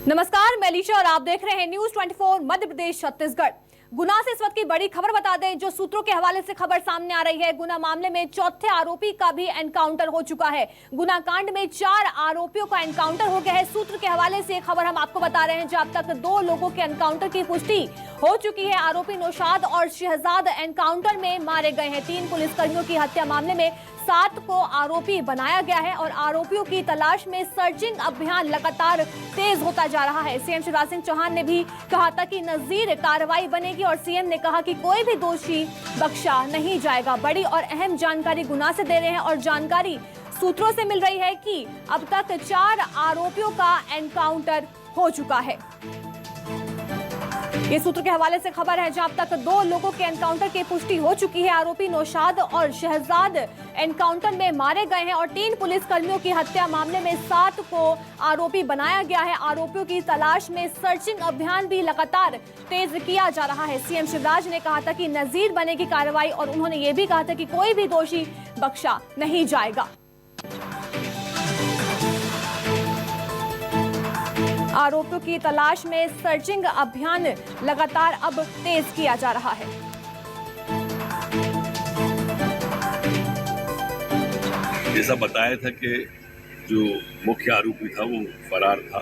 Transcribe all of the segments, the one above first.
नमस्कार, मैं लीशा और आप देख रहे हैं न्यूज 24 मध्य प्रदेश छत्तीसगढ़। गुना से इस वक्त की बड़ी खबर बता दें, जो सूत्रों के हवाले से खबर सामने आ रही है। गुना मामले में चौथे आरोपी का भी एनकाउंटर हो चुका है। गुना कांड में 4 आरोपियों का एनकाउंटर हो गया है। सूत्र के हवाले से खबर हम आपको बता रहे हैं, जब तक 2 लोगों के एनकाउंटर की पुष्टि हो चुकी है। आरोपी नौशाद और शहजाद एनकाउंटर में मारे गए हैं। 3 पुलिसकर्मियों की हत्या मामले में 7 को आरोपी बनाया गया है और आरोपियों की तलाश में सर्चिंग अभियान लगातार तेज होता जा रहा है। सीएम शिवराज सिंह चौहान ने भी कहा था कि नजीर कार्रवाई बनेगी और सीएम ने कहा कि कोई भी दोषी बख्शा नहीं जाएगा। बड़ी और अहम जानकारी गुना से दे रहे हैं और जानकारी सूत्रों से मिल रही है कि अब तक 4 आरोपियों का एनकाउंटर हो चुका है। ये सूत्र के हवाले से खबर है, जहां अब तक 2 लोगों के एनकाउंटर की पुष्टि हो चुकी है। आरोपी नौशाद और शहजाद एनकाउंटर में मारे गए हैं और 3 पुलिसकर्मियों की हत्या मामले में 7 को आरोपी बनाया गया है। आरोपियों की तलाश में सर्चिंग अभियान भी लगातार तेज किया जा रहा है। सीएम शिवराज ने कहा था कि नजीर बनेगी कार्रवाई और उन्होंने ये भी कहा था कि कोई भी दोषी बख्शा नहीं जाएगा। आरोपियों की तलाश में सर्चिंग अभियान लगातार अब तेज किया जा रहा है। जैसा बताया था कि जो मुख्य आरोपी था वो फरार था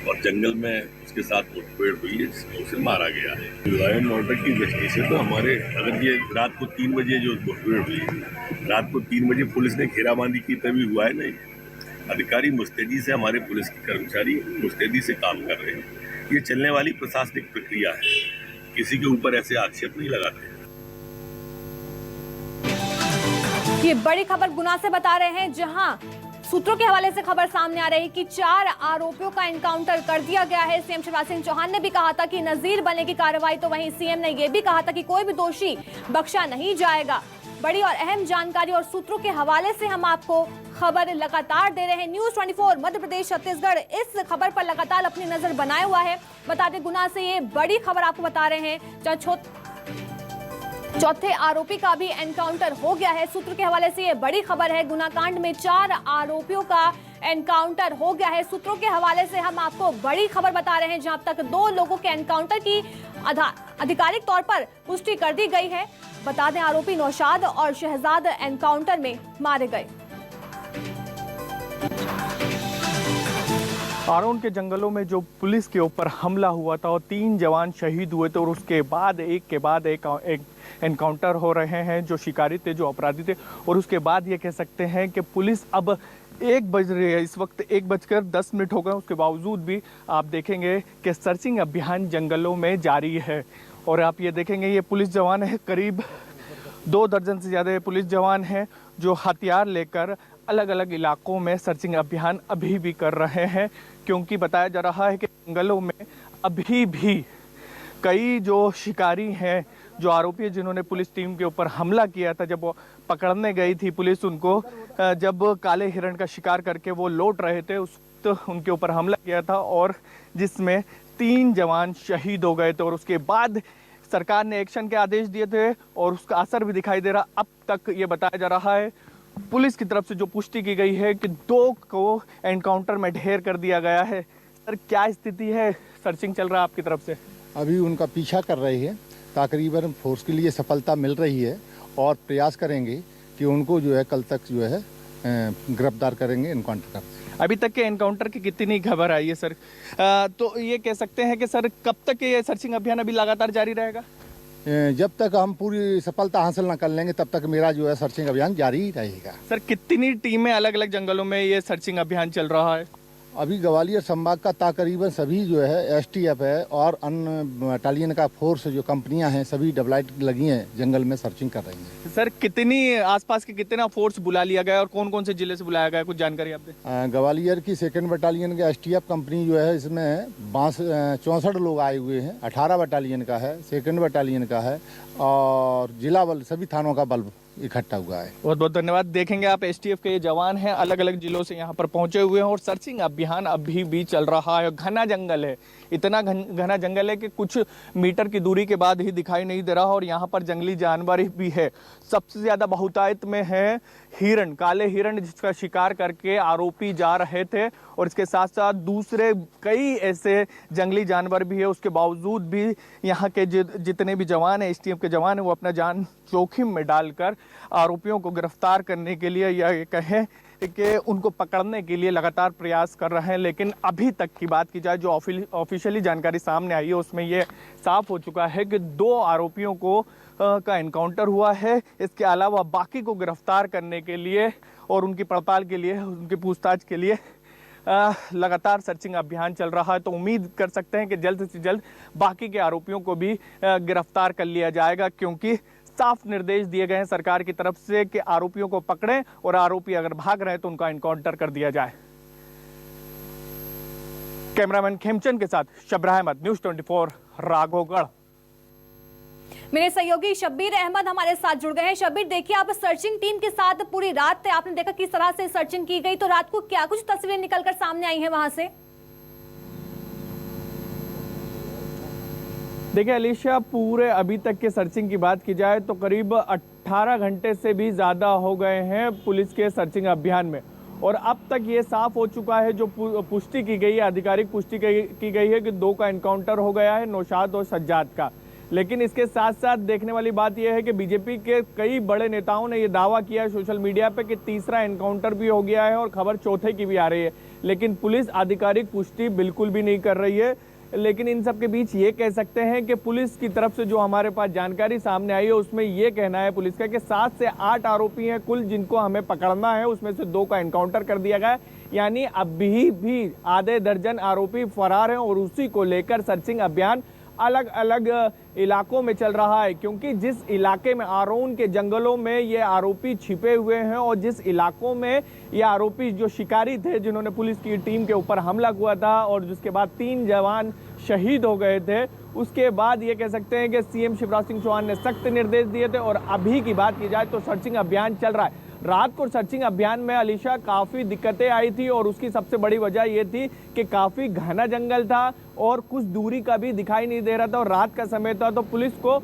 और जंगल में उसके साथ मुठभेड़ हुई है, जिसमें उसे मारा गया है। लॉ एंड ऑर्डर की दृष्टि से तो हमारे अगर ये रात को 3 बजे जो मुठभेड़ हुई, रात को 3 बजे पुलिस ने घेराबंदी की तभी हुआ है। नहीं, अधिकारी मुस्तैदी से, हमारे पुलिस के कर्मचारी मुस्तैदी से काम कर रहे हैं। ये चलने वाली प्रशासनिक प्रक्रिया है, किसी के ऊपर ऐसे आक्षेप नहीं लगाते। ये बड़ी खबर गुना से बता रहे हैं, जहां सूत्रों के हवाले से खबर सामने आ रही है कि 4 आरोपियों का एनकाउंटर कर दिया गया है। सीएम शिवराज सिंह चौहान ने भी कहा था कि नजीर बनेगी कार्रवाई, तो वहीं सीएम ने यह भी कहा था कि कोई भी दोषी बख्शा नहीं जाएगा। बड़ी और अहम जानकारी और सूत्रों के हवाले से हम आपको खबर लगातार दे रहे हैं। न्यूज 24 मध्य प्रदेश छत्तीसगढ़ इस खबर पर लगातार अपनी नजर बनाए हुआ है। बता दें, गुना से ये बड़ी खबर आपको बता रहे हैं, जहां चौथे आरोपी का भी एनकाउंटर हो गया है। सूत्र के हवाले से ये बड़ी खबर है। गुना कांड में 4 आरोपियों का एनकाउंटर हो गया है। सूत्रों के हवाले से हम आपको बड़ी खबर बता रहे हैं, जहां अब तक 2 लोगों के एनकाउंटर की आधिकारिक तौर पर पुष्टि कर दी गई है। बता दें, आरोपी नौशाद और शहजाद एनकाउंटर में मारे गए। आरोन के जंगलों में जो पुलिस के ऊपर हमला हुआ था और 3 जवान शहीद हुए थे और उसके बाद एक के बाद एक एनकाउंटर हो रहे हैं। जो शिकारी थे, जो अपराधी थे, और उसके बाद ये कह सकते हैं कि पुलिस अब 1 बज रही है। इस वक्त 1:10 हो गए। उसके बावजूद भी आप देखेंगे कि सर्चिंग अभियान जंगलों में जारी है। और आप ये देखेंगे, ये पुलिस जवान है, करीब 2 दर्जन से ज़्यादा पुलिस जवान हैं जो हथियार लेकर अलग अलग इलाकों में सर्चिंग अभियान अभी भी कर रहे हैं, क्योंकि बताया जा रहा है कि जंगलों में अभी भी कई जो शिकारी हैं, जो आरोपी जिन्होंने पुलिस टीम के ऊपर हमला किया था, जब वो पकड़ने गई थी पुलिस उनको, जब काले हिरण का शिकार करके वो लौट रहे थे, उस वक्त उनके ऊपर हमला किया था और जिसमें 3 जवान शहीद हो गए थे। और उसके बाद सरकार ने एक्शन के आदेश दिए थे और उसका असर भी दिखाई दे रहा। अब तक ये बताया जा रहा है, पुलिस की तरफ से जो पुष्टि की गई है कि 2 को एनकाउंटर में ढेर कर दिया गया है। सर, क्या स्थिति है? सर्चिंग चल रहा है आपकी तरफ से? अभी उनका पीछा कर रही है। तकरीबन फोर्स के लिए सफलता मिल रही है और प्रयास करेंगे कि उनको जो है कल तक जो है गिरफ्तार करेंगे, एनकाउंटर कर। अभी तक के एनकाउंटर की कितनी खबर आई है सर? तो ये कह सकते हैं कि सर कब तक ये सर्चिंग अभियान अभी लगातार जारी रहेगा? जब तक हम पूरी सफलता हासिल न कर लेंगे तब तक मेरा जो है सर्चिंग अभियान जारी रहेगा। सर, कितनी टीमें अलग अलग जंगलों में ये सर्चिंग अभियान चल रहा है? अभी ग्वालियर संभाग का तकरीबन सभी जो है एसटीएफ है और अन्य बटालियन का फोर्स जो कंपनियां हैं सभी डबलाइट लगी हैं, जंगल में सर्चिंग कर रही हैं। सर, कितनी आसपास के कितना फोर्स बुला लिया गया और कौन कौन से जिले से बुलाया गया, कुछ जानकारी आप दें? ग्वालियर की 2nd बटालियन का एसटीएफ कंपनी जो है, इसमें 64 लोग आए हुए हैं। 18 बटालियन का है, 2nd बटालियन का है और जिला बल, सभी थानों का बल इकट्ठा हुआ है। बहुत बहुत धन्यवाद। देखेंगे आप, एसटीएफ के ये जवान हैं, अलग अलग जिलों से यहाँ पर पहुंचे हुए हैं और सर्चिंग अभियान अभी भी चल रहा है। घना जंगल है, इतना घना जंगल है कि कुछ मीटर की दूरी के बाद ही दिखाई नहीं दे रहा और यहाँ पर जंगली जानवर भी है। सबसे ज़्यादा बहुतायत में है हिरण, काले हिरण जिसका शिकार करके आरोपी जा रहे थे और इसके साथ साथ दूसरे कई ऐसे जंगली जानवर भी है। उसके बावजूद भी यहाँ के जितने भी जवान हैं, एसटीएफ के जवान हैं, वो अपना जान जोखिम में डालकर आरोपियों को गिरफ्तार करने के लिए या ये कहें कि उनको पकड़ने के लिए लगातार प्रयास कर रहे हैं। लेकिन अभी तक की बात की जाए, जो ऑफिशियली जानकारी सामने आई है उसमें ये साफ हो चुका है कि 2 आरोपियों का एनकाउंटर हुआ है। इसके अलावा बाकी को गिरफ्तार करने के लिए और उनकी पड़ताल के लिए, उनकी पूछताछ के लिए लगातार सर्चिंग अभियान चल रहा है। तो उम्मीद कर सकते हैं कि जल्द से जल्द बाकी के आरोपियों को भी गिरफ्तार कर लिया जाएगा, क्योंकि साफ निर्देश दिए गए हैं सरकार की तरफ से कि आरोपियों को पकड़ें और आरोपी अगर भाग रहे तो उनका एनकाउंटर कर दिया जाए। कैमरामैन खेमचंद के साथ शब्र अहमद, न्यूज़ 24 राघोगढ़। मेरे सहयोगी शब्बीर अहमद हमारे साथ जुड़ गए हैं। शब्बीर, देखिए आप सर्चिंग टीम के साथ पूरी रात थे, आपने देखा किस तरह से सर्चिंग की गई, तो रात को क्या कुछ तस्वीरें निकलकर सामने आई हैं वहां से? देखिए अलीशा, पूरे अभी तक के सर्चिंग की बात की जाए तो करीब 18 घंटे से भी ज़्यादा हो गए हैं पुलिस के सर्चिंग अभियान में, और अब तक ये साफ हो चुका है, जो पुष्टि की गई है, आधिकारिक पुष्टि की गई है कि 2 का एनकाउंटर हो गया है, नौशाद और सज्जाद का। लेकिन इसके साथ साथ देखने वाली बात यह है कि बीजेपी के कई बड़े नेताओं ने यह दावा किया है सोशल मीडिया पे कि तीसरा एनकाउंटर भी हो गया है और खबर चौथे की भी आ रही है, लेकिन पुलिस आधिकारिक पुष्टि बिल्कुल भी नहीं कर रही है। लेकिन इन सब के बीच ये कह सकते हैं कि पुलिस की तरफ से जो हमारे पास जानकारी सामने आई है उसमें ये कहना है पुलिस का कि 7 से 8 आरोपी हैं कुल जिनको हमें पकड़ना है, उसमें से 2 का एनकाउंटर कर दिया गया है। यानी अभी भी आधे दर्जन आरोपी फरार हैं और उसी को लेकर सर्चिंग अभियान अलग अलग इलाकों में चल रहा है, क्योंकि जिस इलाके में आरोन के जंगलों में ये आरोपी छिपे हुए हैं और जिस इलाकों में ये आरोपी जो शिकारी थे जिन्होंने पुलिस की टीम के ऊपर हमला हुआ था और जिसके बाद 3 जवान शहीद हो गए थे, उसके बाद ये कह सकते हैं कि सीएम शिवराज सिंह चौहान ने सख्त निर्देश दिए थे और अभी की बात की जाए तो सर्चिंग अभियान चल रहा है। रात को सर्चिंग अभियान में अलीशा काफ़ी दिक्कतें आई थी और उसकी सबसे बड़ी वजह ये थी कि काफ़ी घना जंगल था और कुछ दूरी का भी दिखाई नहीं दे रहा था और रात का समय था, तो पुलिस को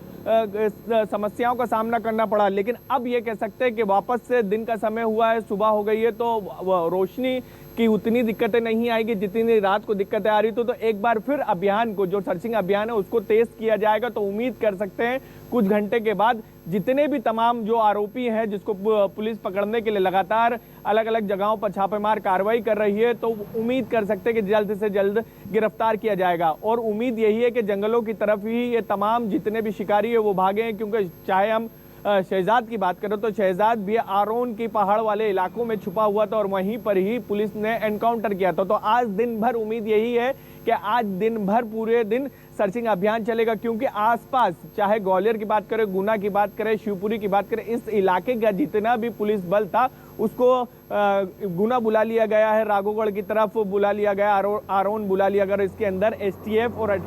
समस्याओं का सामना करना पड़ा। लेकिन अब ये कह सकते हैं कि वापस से दिन का समय हुआ है, सुबह हो गई है, तो रोशनी की उतनी दिक्कतें नहीं आएगी जितनी रात को दिक्कतें आ रही तो एक बार फिर अभियान को, जो सर्चिंग अभियान है उसको तेज किया जाएगा। तो उम्मीद कर सकते हैं कुछ घंटे के बाद जितने भी तमाम जो आरोपी हैं जिसको पुलिस पकड़ने के लिए लगातार अलग अलग जगहों पर छापेमार कार्रवाई कर रही है, तो उम्मीद कर सकते हैं कि जल्द से जल्द गिरफ्तार किया जाएगा। और उम्मीद यही है कि जंगलों की तरफ ही ये तमाम जितने भी शिकारी है वो भागे हैं, क्योंकि चाहे हम शहजाद की बात करें तो शहजाद भी आरोन की पहाड़ वाले इलाकों में छुपा हुआ था और वहीं पर ही पुलिस ने एनकाउंटर किया था। तो आज दिन भर उम्मीद यही है कि आज दिन भर पूरे दिन सर्चिंग अभियान चलेगा, क्योंकि आसपास चाहे ग्वालियर की बात करें, गुना की बात करें, शिवपुरी की बात करें, इस इलाके का जितना भी पुलिस बल था उसको गुना बुला लिया गया है, राघोगढ़ की तरफ बुला लिया गया, आरोन बुला लिया गया। इसके अंदर एसटीएफ और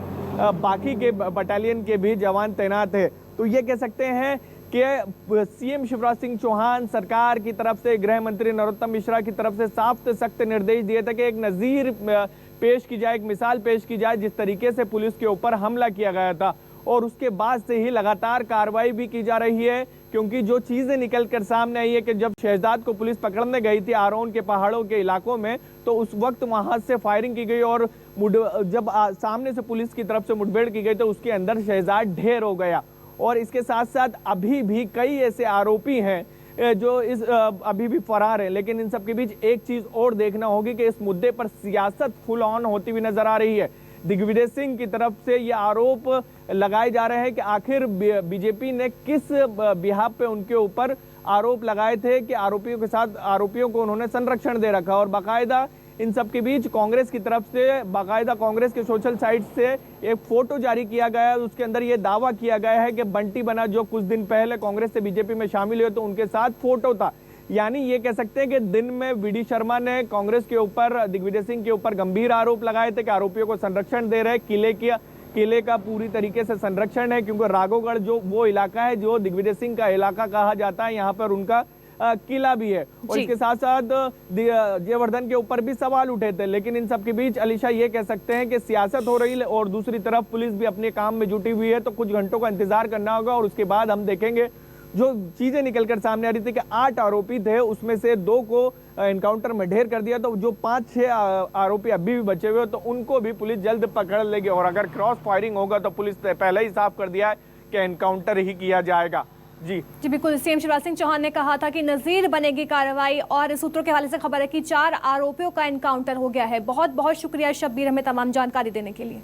बाकी के बटालियन के भी जवान तैनात है। तो ये कह सकते हैं कि सीएम शिवराज सिंह चौहान सरकार की तरफ से, गृह मंत्री नरोत्तम मिश्रा की तरफ से साफ से सख्त निर्देश दिए थे कि एक नज़ीर पेश की जाए, एक मिसाल पेश की जाए जिस तरीके से पुलिस के ऊपर हमला किया गया था, और उसके बाद से ही लगातार कार्रवाई भी की जा रही है। क्योंकि जो चीज़ें निकल कर सामने आई है कि जब शहजाद को पुलिस पकड़ने गई थी आरोन के पहाड़ों के इलाकों में, तो उस वक्त वहां से फायरिंग की गई और जब सामने से पुलिस की तरफ से मुठभेड़ की गई तो उसके अंदर शहजाद ढेर हो गया। और इसके साथ साथ अभी भी कई ऐसे आरोपी हैं जो अभी भी फरार हैं। लेकिन इन सब के बीच एक चीज़ और देखना होगी कि इस मुद्दे पर सियासत फुल ऑन होती हुई नजर आ रही है। दिग्विजय सिंह की तरफ से ये आरोप लगाए जा रहे हैं कि आखिर बीजेपी ने किस बिहाफ पे उनके ऊपर आरोप लगाए थे कि आरोपियों को उन्होंने संरक्षण दे रखा, और बाकायदा इन सब के बीच कांग्रेस की तरफ से बाकायदा कांग्रेस के सोशल साइट से एक फोटो जारी किया गया है। उसके अंदर ये दावा किया गया है कि बंटी बना जो कुछ दिन पहले कांग्रेस से बीजेपी में शामिल हुए तो उनके साथ फोटो था। यानी ये कह सकते हैं कि दिन में वीडी शर्मा ने कांग्रेस के ऊपर, दिग्विजय सिंह के ऊपर गंभीर आरोप लगाए थे कि आरोपियों को संरक्षण दे रहे, किले का पूरी तरीके से संरक्षण है, क्योंकि राघोगढ़ जो वो इलाका है जो दिग्विजय सिंह का इलाका कहा जाता है, यहाँ पर उनका किला भी है। और इसके साथ साथ जयवर्धन के ऊपर भी सवाल उठे थे। लेकिन इन सब के बीच अलीशा ये कह सकते हैं कि सियासत हो रही है और दूसरी तरफ पुलिस भी अपने काम में जुटी हुई है, तो कुछ घंटों का इंतजार करना होगा और उसके बाद हम देखेंगे जो चीजें निकलकर सामने आ रही थी कि 8 आरोपी थे, उसमें से 2 को एनकाउंटर में ढेर कर दिया, तो जो 5-6 आरोपी अभी भी बचे हुए तो उनको भी पुलिस जल्द पकड़ लेगी। और अगर क्रॉस फायरिंग होगा तो पुलिस ने पहले ही साफ कर दिया है कि एनकाउंटर ही किया जाएगा। जी बिल्कुल, सीएम शिवराज सिंह चौहान ने कहा था कि नजीर बनेगी कार्रवाई, और सूत्रों के हवाले से खबर है कि 4 आरोपियों का एनकाउंटर हो गया है। बहुत बहुत शुक्रिया शब्बीर हमें तमाम जानकारी देने के लिए।